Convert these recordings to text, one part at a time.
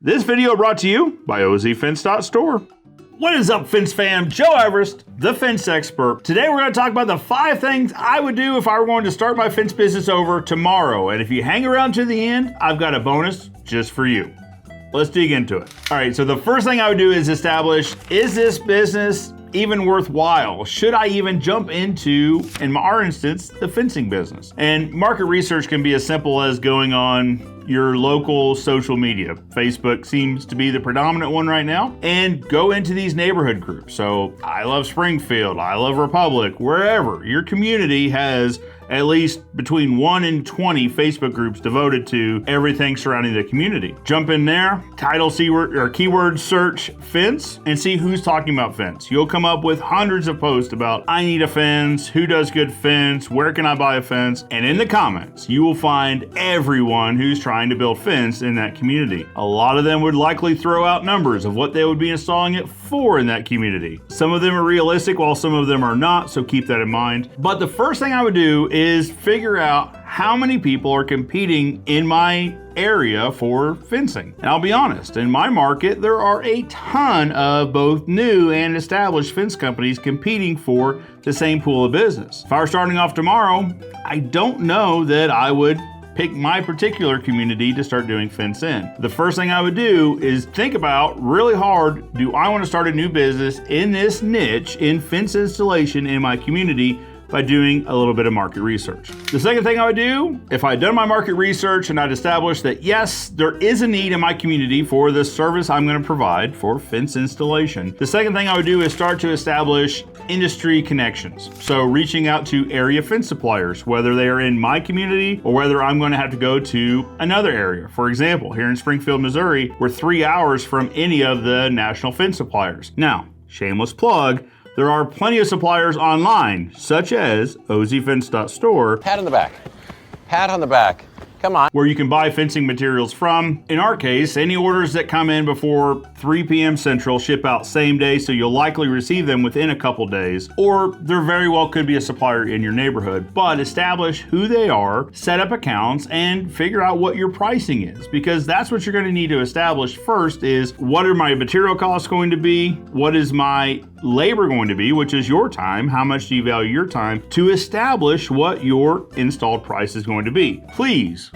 This video brought to you by ozfence.store. What is up, Fence fam? Joe Everest, the fence expert. Today we're going to talk about the 5 things I would do if I were going to start my fence business over tomorrow. And if you hang around to the end, I've got a bonus just for you. Let's dig into it. All right, so the first thing I would do is establish, is this business even worthwhile? Should I even jump into, in our instance, the fencing business? And market research can be as simple as going on your local social media. Facebook seems to be the predominant one right now, and go into these neighborhood groups. So I love Springfield, I love Republic, wherever your community has at least between 1 and 20 Facebook groups devoted to everything surrounding the community. Jump in there, title keyword search fence, and see who's talking about fence. You'll come up with hundreds of posts about I need a fence, who does good fence, where can I buy a fence, and in the comments you will find everyone who's trying to build fence in that community. A lot of them would likely throw out numbers of what they would be installing it for in that community. Some of them are realistic while some of them are not, so keep that in mind. But the first thing I would do is figure out how many people are competing in my area for fencing. And I'll be honest, in my market, there are a ton of both new and established fence companies competing for the same pool of business. If I were starting off tomorrow, I don't know that I would pick my particular community to start doing fence in. The first thing I would do is think about really hard, do I want to start a new business in this niche in fence installation in my community, by doing a little bit of market research. The second thing I would do, if I'd done my market research and I'd established that yes, there is a need in my community for the service I'm going to provide for fence installation, the second thing I would do is start to establish industry connections. So reaching out to area fence suppliers, whether they are in my community or whether I'm going to have to go to another area. For example, here in Springfield, Missouri, we're 3 hours from any of the national fence suppliers. Now, shameless plug, there are plenty of suppliers online, such as ozfence.store. Pat on the back. Pat on the back. Come on. Where you can buy fencing materials from. In our case, any orders that come in before 3 p.m. Central ship out same day, so you'll likely receive them within a couple days. Or there very well could be a supplier in your neighborhood. But establish who they are, set up accounts, and figure out what your pricing is. Because that's what you're going to need to establish first is, what are my material costs going to be? What is my labor going to be, which is your time? How much do you value your time? To establish what your installed price is going to be. Please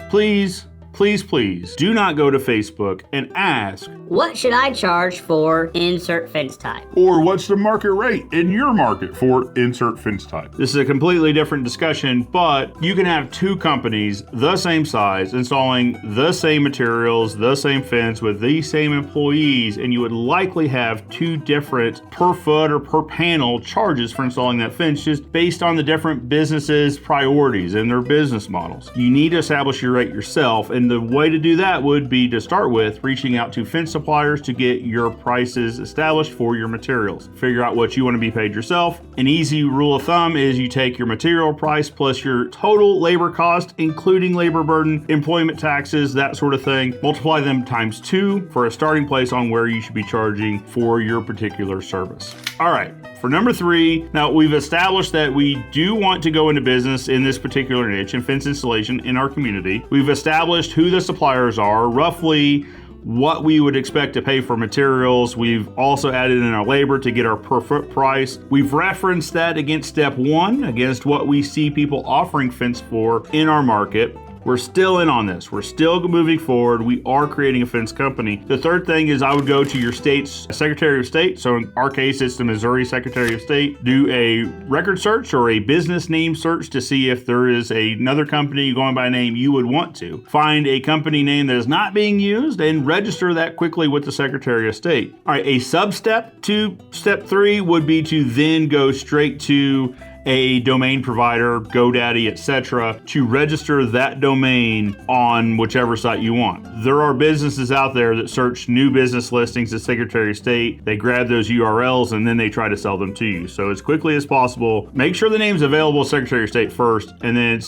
do not go to Facebook and ask, what should I charge for insert fence type? Or what's the market rate in your market for insert fence type? This is a completely different discussion, but you can have 2 companies the same size installing the same materials, the same fence with the same employees, and you would likely have 2 different per foot or per panel charges for installing that fence just based on the different businesses' priorities and their business models. You need to establish your rate yourself, and the way to do that would be to start with reaching out to fence suppliers to get your prices established for your materials. Figure out what you want to be paid yourself. An easy rule of thumb is you take your material price plus your total labor cost, including labor burden, employment taxes, that sort of thing. Multiply them times 2 for a starting place on where you should be charging for your particular service. All right. For number 3, now we've established that we do want to go into business in this particular niche in fence installation in our community. We've established who the suppliers are, roughly what we would expect to pay for materials. We've also added in our labor to get our per foot price. We've referenced that against step 1, against what we see people offering fence for in our market. We're still in on this. We're still moving forward. We are creating a fence company. The third thing is I would go to your state's Secretary of State. So in our case, it's the Missouri Secretary of State. Do a record search or a business name search to see if there is another company going by name you would want to. Find a company name that is not being used and register that quickly with the Secretary of State. All right, a sub-step to step 3 would be to then go straight to a domain provider, GoDaddy, etc., to register that domain on whichever site you want. There are businesses out there that search new business listings at Secretary of State. They grab those URLs and then they try to sell them to you. So as quickly as possible, make sure the name's available at Secretary of State first, and then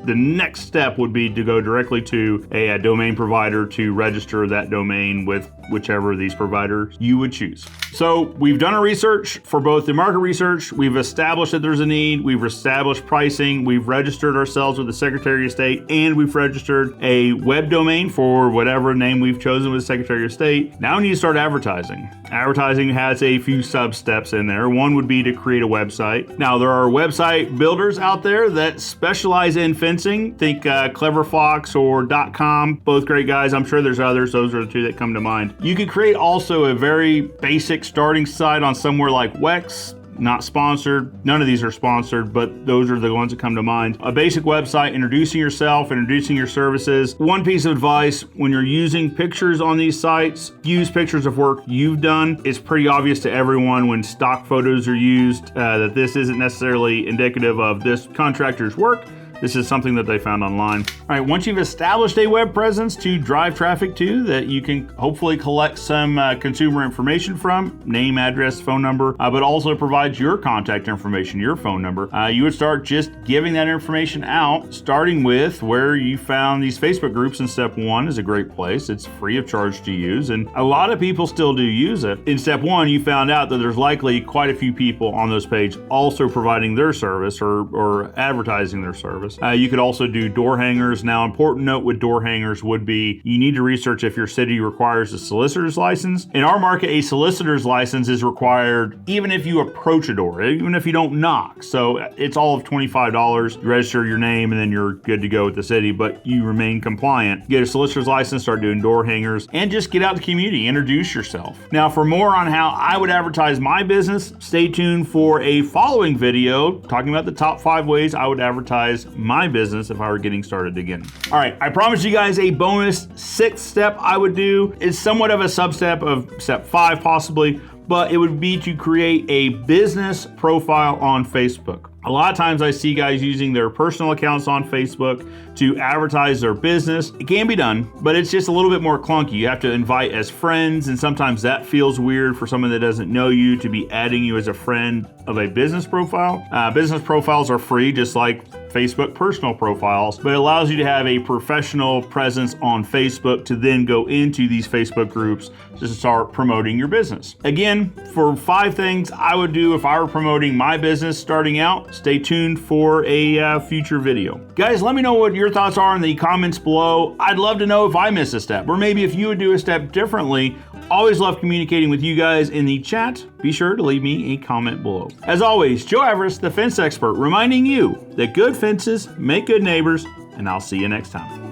the next step would be to go directly to a domain provider to register that domain with whichever of these providers you would choose. So we've done our research for both the market research. We've established that there's a need. We've established pricing. We've registered ourselves with the Secretary of State, and we've registered a web domain for whatever name we've chosen with the Secretary of State. Now we need to start advertising. Advertising has a few sub steps in there. One would be to create a website. Now there are website builders out there that specialize in fencing. Think Cleverfox or .com. Both great guys. I'm sure there's others. Those are the two that come to mind. You could create also a very basic starting site on somewhere like Wix. Not sponsored. None of these are sponsored, but those are the ones that come to mind. A basic website, introducing yourself, introducing your services. One piece of advice, when you're using pictures on these sites, use pictures of work you've done. It's pretty obvious to everyone when stock photos are used that this isn't necessarily indicative of this contractor's work. This is something that they found online. All right, once you've established a web presence to drive traffic to that you can hopefully collect some consumer information from, name, address, phone number, but also provides your contact information, your phone number, you would start just giving that information out, starting with where you found these Facebook groups in step 1 is a great place. It's free of charge to use, and a lot of people still do use it. In step 1, you found out that there's likely quite a few people on those pages also providing their service or advertising their service. You could also do door hangers. Now, important note with door hangers would be you need to research if your city requires a solicitor's license. In our market, a solicitor's license is required even if you approach a door, even if you don't knock. So it's all of $25. You register your name and then you're good to go with the city, but you remain compliant. Get a solicitor's license, start doing door hangers, and just get out in the community, introduce yourself. Now, for more on how I would advertise my business, stay tuned for a following video talking about the top 5 ways I would advertise my business if I were getting started again. All right, I promised you guys a bonus 6th step I would do. It's somewhat of a sub-step of step 5 possibly, but it would be to create a business profile on Facebook. A lot of times I see guys using their personal accounts on Facebook to advertise their business. It can be done, but it's just a little bit more clunky. You have to invite as friends, and sometimes that feels weird for someone that doesn't know you to be adding you as a friend of a business profile. Business profiles are free, just like Facebook personal profiles, but it allows you to have a professional presence on Facebook to then go into these Facebook groups to start promoting your business. Again, for 5 things I would do if I were promoting my business starting out, stay tuned for a future video. Guys, let me know what your thoughts are in the comments below. I'd love to know if I missed a step, or maybe if you would do a step differently. Always love communicating with you guys in the chat. Be sure to leave me a comment below. As always, Joe Everest, the fence expert, reminding you that good fences make good neighbors, and I'll see you next time.